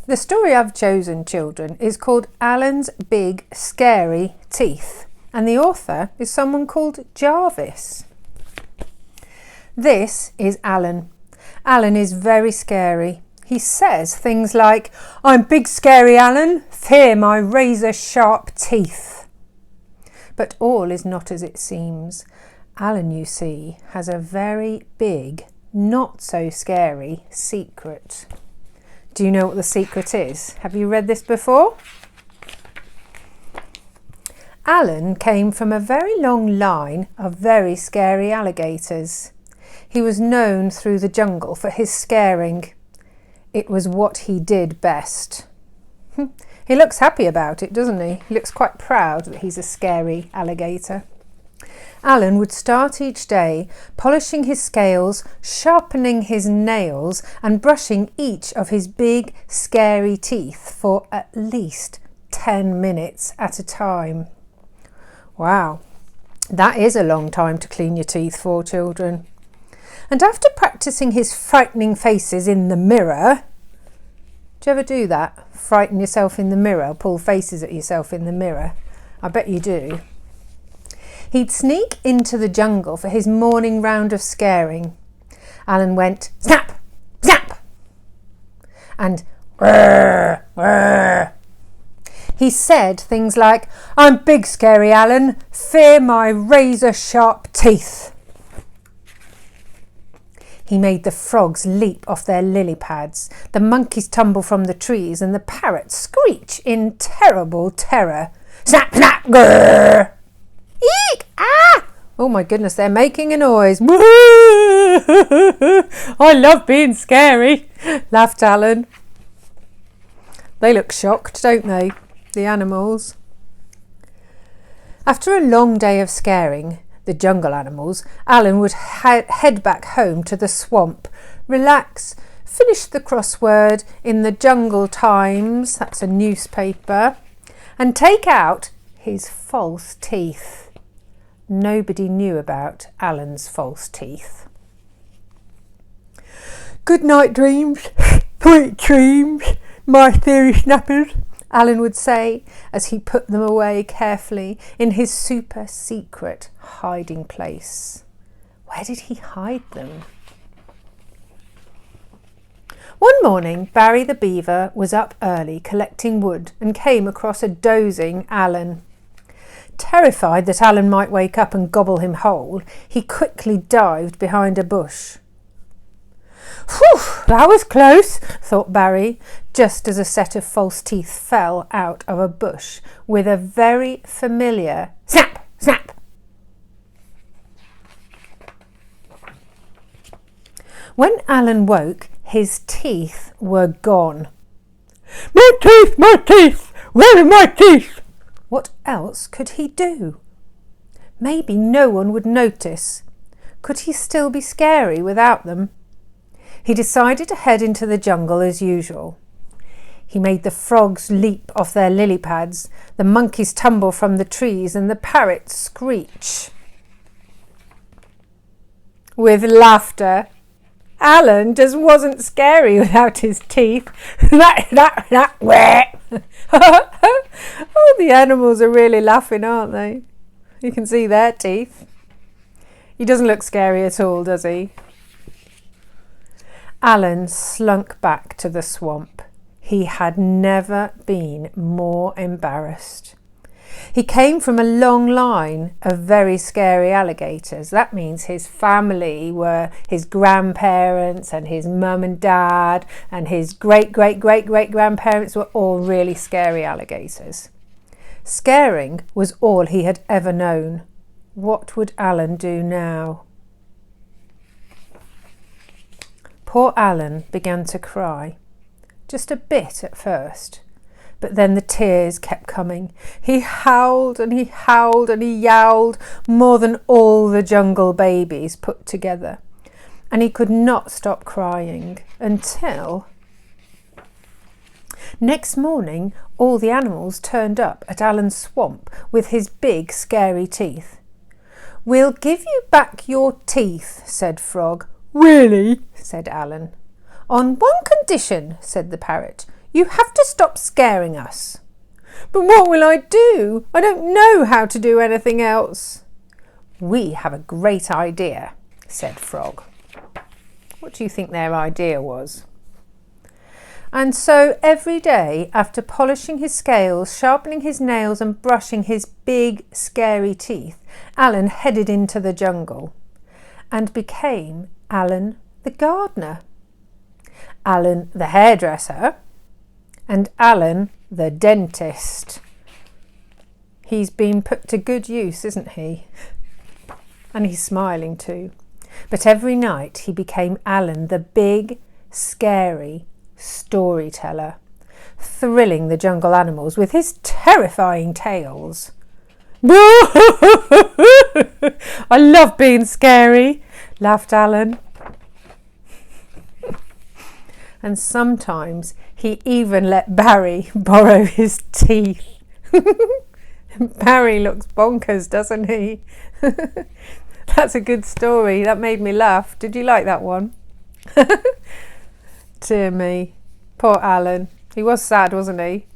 The story I've chosen, children, is called Alan's Big Scary Teeth, and the author is someone called Jarvis. This is Alan. Alan is very scary. He says things like, "I'm big scary Alan, fear my razor sharp teeth." But all is not as it seems. Alan, you see, has a very big, not so scary secret. Do you know what the secret is? Have you read this before? Alan came from a very long line of very scary alligators. He was known through the jungle for his scaring. It was what he did best. He looks happy about it, doesn't he? He looks quite proud that he's a scary alligator. Alan would start each day polishing his scales, sharpening his nails and brushing each of his big scary teeth for at least 10 minutes at a time. Wow, that is a long time to clean your teeth for, children. And after practicing his frightening faces in the mirror, do you ever do that? Frighten yourself in the mirror, pull faces at yourself in the mirror? I bet you do. He'd sneak into the jungle for his morning round of scaring. Alan went snap, snap, and whirr, whirr. He said things like, "I'm big scary Alan, fear my razor sharp teeth." He made the frogs leap off their lily pads, the monkeys tumble from the trees, and the parrots screech in terrible terror. Snap, snap, grrr! Eek! Ah! Oh my goodness, they're making a noise. I love being scary, laughed Alan. They look shocked, don't they, the animals? After a long day of scaring the jungle animals, Alan would head back home to the swamp, relax, finish the crossword in the Jungle Times, that's a newspaper, and take out his false teeth. Nobody knew about Alan's false teeth. "Good night, dreams, sweet dreams, my theory snappers," Alan would say as he put them away carefully in his super secret hiding place. Where did he hide them? One morning, Barry the beaver was up early collecting wood and came across a dozing Alan. Terrified that Alan might wake up and gobble him whole, he quickly dived behind a bush. "Whew, that was close," thought Barry, just as a set of false teeth fell out of a bush with a very familiar snap, snap. When Alan woke, his teeth were gone. "My teeth, my teeth! Where are my teeth?" What else could he do? Maybe no one would notice. Could he still be scary without them? He decided to head into the jungle as usual. He made the frogs leap off their lily pads, the monkeys tumble from the trees, and the parrots screech with laughter. Alan just wasn't scary without his teeth. Oh, the animals are really laughing, aren't they? You can see their teeth. He doesn't look scary at all, does he? Alan slunk back to the swamp. He had never been more embarrassed. He came from a long line of very scary alligators. That means his family were his grandparents and his mum and dad, and his great-great-great-great-grandparents were all really scary alligators. Scaring was all he had ever known. What would Alan do now? Poor Alan began to cry, just a bit at first. But then the tears kept coming. He howled and he howled and he yowled more than all the jungle babies put together. And he could not stop crying until... Next morning, all the animals turned up at Alan's swamp with his big, scary teeth. "We'll give you back your teeth," said Frog. "Really?" said Alan. "On one condition," said the parrot. You have to stop scaring us." "But what will I do? I don't know how to do anything else." "We have a great idea," said Frog. What do you think their idea was? And so every day, after polishing his scales, sharpening his nails and brushing his big, scary teeth, Alan headed into the jungle and became Alan the gardener, Alan the hairdresser, and Alan the dentist. He's been put to good use, isn't he? And he's smiling too. But every night he became Alan the big, scary storyteller, thrilling the jungle animals with his terrifying tales. "I love being scary," laughed Alan. And sometimes he even let Barry borrow his teeth. Barry looks bonkers, doesn't he? That's a good story. That made me laugh. Did you like that one? Dear me. Poor Alan. He was sad, wasn't he?